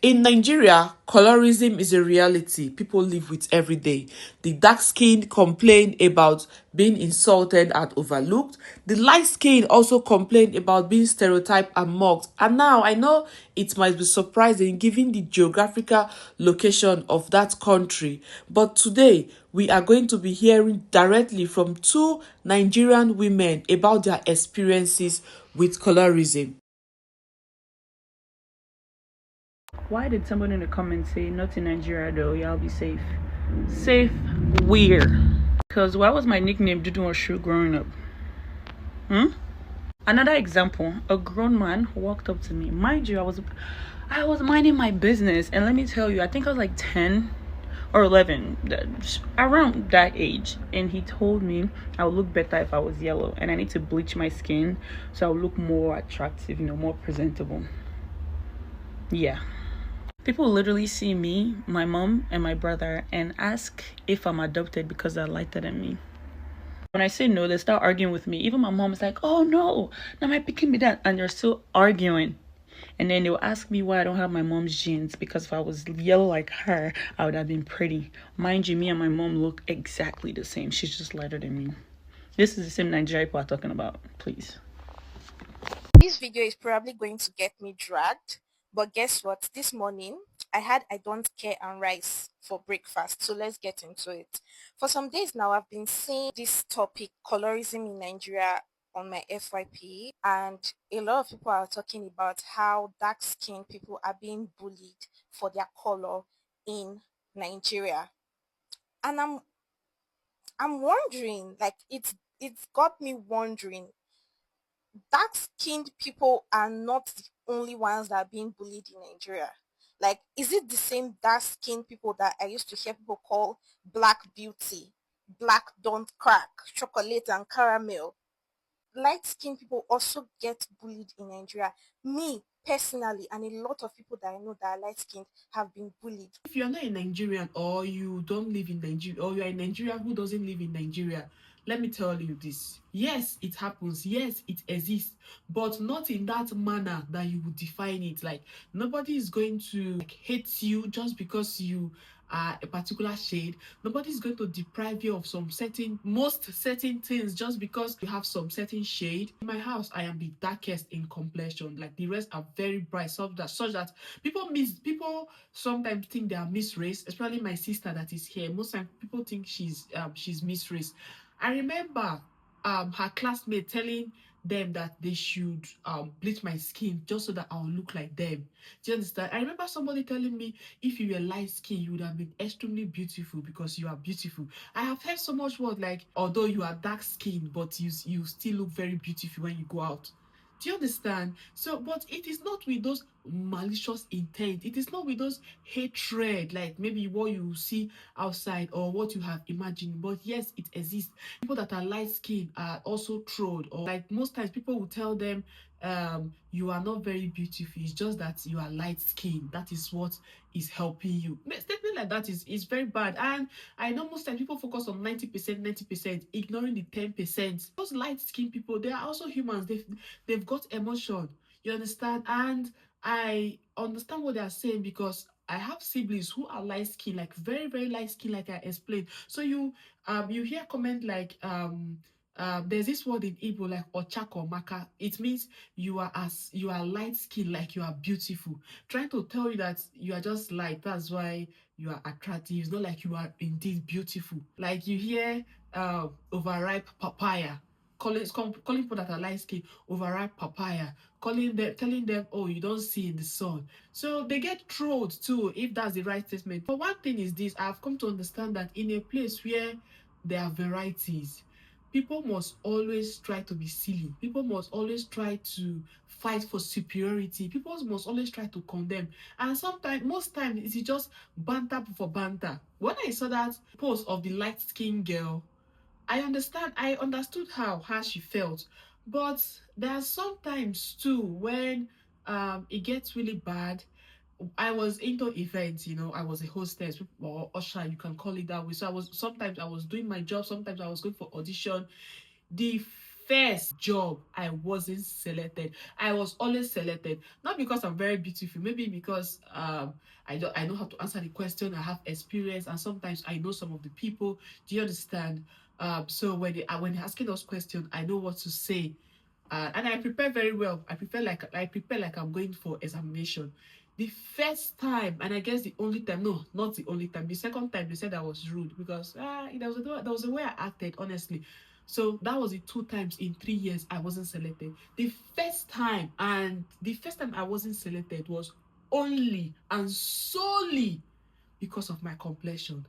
In Nigeria, colorism is a reality people live with every day. The dark-skinned complain about being insulted and overlooked. The light-skinned also complain about being stereotyped and mocked. And now, I know it might be surprising given the geographical location of that country, but today we are going to be hearing directly from two Nigerian women about their experiences with colorism. Why did someone in the comments say not in Nigeria though? Y'all be safe. Safe where? Because why was my nickname Dudu Oshu growing up? Another example, a grown man walked up to me. Mind you, I was minding my business, and let me tell you, I think I was like 10 or 11, around that age, and he told me I would look better if I was yellow, and I need to bleach my skin so I would look more attractive, more presentable. Yeah. People literally see me, my mom, and my brother and ask if I'm adopted because they're lighter than me. When I say no, they start arguing with me. Even my mom is like, oh no, now my picking me that, and they're still arguing. And then they'll ask me why I don't have my mom's genes, because if I was yellow like her, I would have been pretty. Mind you, me and my mom look exactly the same. She's just lighter than me. This is the same Nigeria people are talking about, please. This video is probably going to get me dragged, but guess what? This morning I had I don't care and rice for breakfast. So let's get into it. For some days now, I've been seeing this topic, colorism in Nigeria, on my FYP, and a lot of people are talking about how dark skinned people are being bullied for their color in Nigeria. And I'm wondering, like it's got me wondering, dark skinned people are not the only ones that are being bullied in Nigeria. Like, is it the same dark skinned people that I used to hear people call black beauty, black don't crack, chocolate and caramel? Light skinned people also get bullied in Nigeria. Me personally, and a lot of people that I know that are light skinned have been bullied. If you're not a Nigerian or you don't live in Nigeria or you're a Nigerian who doesn't live in Nigeria, let me tell you this. Yes, it happens. Yes, it exists, but not in that manner that you would define it. Like, nobody is going to hate you just because you are a particular shade. Nobody is going to deprive you of most certain things just because you have some certain shade. In my house, I am the darkest in complexion. Like, the rest are very bright, such that people sometimes think they are mixed race, especially my sister that is here. Most times people think she's mixed race. I remember her classmate telling them that they should bleach my skin just so that I'll look like them. Do you understand? I remember somebody telling me if you were light skin, you would have been extremely beautiful because you are beautiful. I have heard so much word like, although you are dark skinned, but you still look very beautiful when you go out. Do you understand? So, but it is not with those malicious intent. It is not with those hatred, like maybe what you see outside or what you have imagined. But yes, it exists. People that are light skinned are also trolled, or like most times people will tell them, you are not very beautiful. It's just that you are light skinned. That is what is helping you. Statement like that is very bad. And I know most times people focus on 90%, ignoring the 10%. Those light skinned people, they are also humans. They've got emotion. You understand? And I understand what they are saying because I have siblings who are light skinned, like very, very light skinned, like I explained. So you hear comment like there's this word in Igbo like ochako maka. It means you are light skinned, like you are beautiful. Trying to tell you that you are just light, that's why you are attractive. It's not like you are indeed beautiful. Like you hear overripe papaya. Calling people that are light skinned overripe papaya, telling them, oh, you don't see in the sun. So they get trolled too, if that's the right statement. But one thing is this, I've come to understand that in a place where there are varieties, people must always try to be silly. People must always try to fight for superiority. People must always try to condemn. And most times, it's just banter for banter. When I saw that post of the light-skinned girl, I understood how she felt. But there are sometimes too when it gets really bad. I was into events, I was a hostess or usher, you can call it that way. So I was doing my job, sometimes I was going for audition. The first job, I wasn't selected. I was always selected, not because I'm very beautiful, maybe because I know how to answer the question, I have experience, and sometimes I know some of the people. Do you understand? So when they're asking us questions, I know what to say, and I prepare very well. I prepare like I'm going for examination. The first time, and I guess the only time, no, not the only time. The second time, they said I was rude because there was a way I acted, honestly. So that was the 2 times in 3 years I wasn't selected. The first time I wasn't selected was only and solely because of my complexion.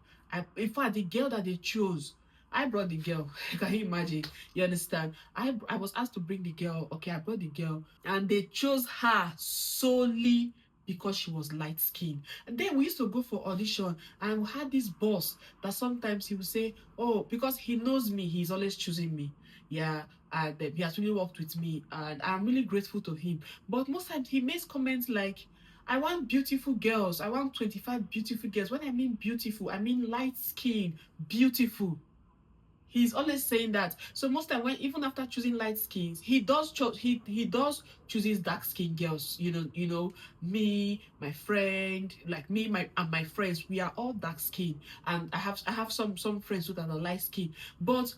In fact, the girl that they chose, I brought the girl. Can you imagine? You understand? I was asked to bring the girl. Okay, I brought the girl, and they chose her solely because she was light skinned. And then we used to go for audition, and we had this boss that sometimes he would say, "Oh, because he knows me, he's always choosing me." Yeah, and he has really worked with me, and I'm really grateful to him. But most times he makes comments like, I want beautiful girls. I want 25 beautiful girls. When I mean beautiful, I mean light skin, beautiful. He's always saying that. So most time when even after choosing light skins, he does chooses dark skin girls. Me, my friend, like me, my friends, we are all dark skin. And I have some friends who are the light skin. But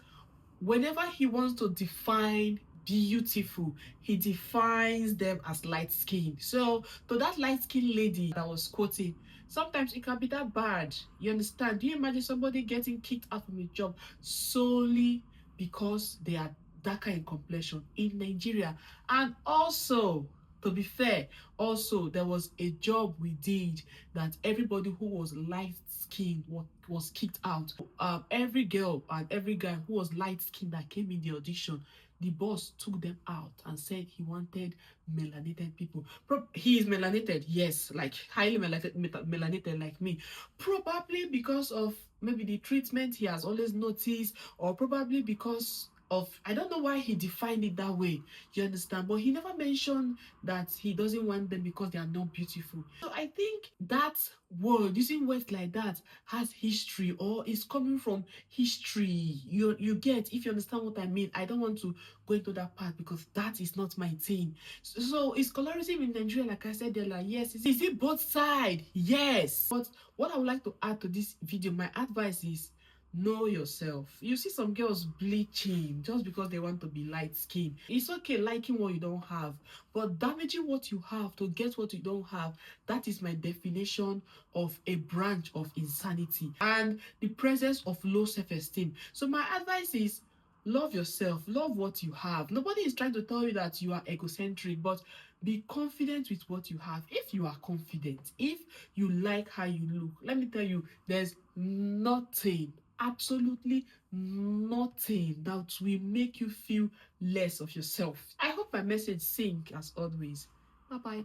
whenever he wants to define beautiful, he defines them as light skin. So to that light skin lady that was quoting, sometimes it can be that bad. You understand? Do you imagine somebody getting kicked out from a job solely because they are darker in complexion in Nigeria? And also, to be fair, also there was a job we did that everybody who was light skinned was kicked out. Every girl and every guy who was light skinned that came in the audition, the boss took them out and said he wanted melanated people. He is melanated, yes, like highly melanated like me. Probably because of maybe the treatment he has always noticed, or probably because of, I don't know why he defined it that way. You understand? But he never mentioned that he doesn't want them because they are not beautiful. So I think that word, using words like that, has history or is coming from history. You get, if you understand what I mean. I don't want to go into that part because that is not my thing. So is colorism in Nigeria, like I said earlier? Yes. Is it both sides? Yes. But what I would like to add to this video, my advice is, know yourself. You see some girls bleaching just because they want to be light skinned. It's okay liking what you don't have, but damaging what you have to get what you don't have, that is my definition of a branch of insanity and the presence of low self-esteem. So my advice is, love yourself, love what you have. Nobody is trying to tell you that you are egocentric, but be confident with what you have. If you are confident, if you like how you look, let me tell you, there's nothing, absolutely nothing that will make you feel less of yourself. I hope my message sink as always. Bye bye.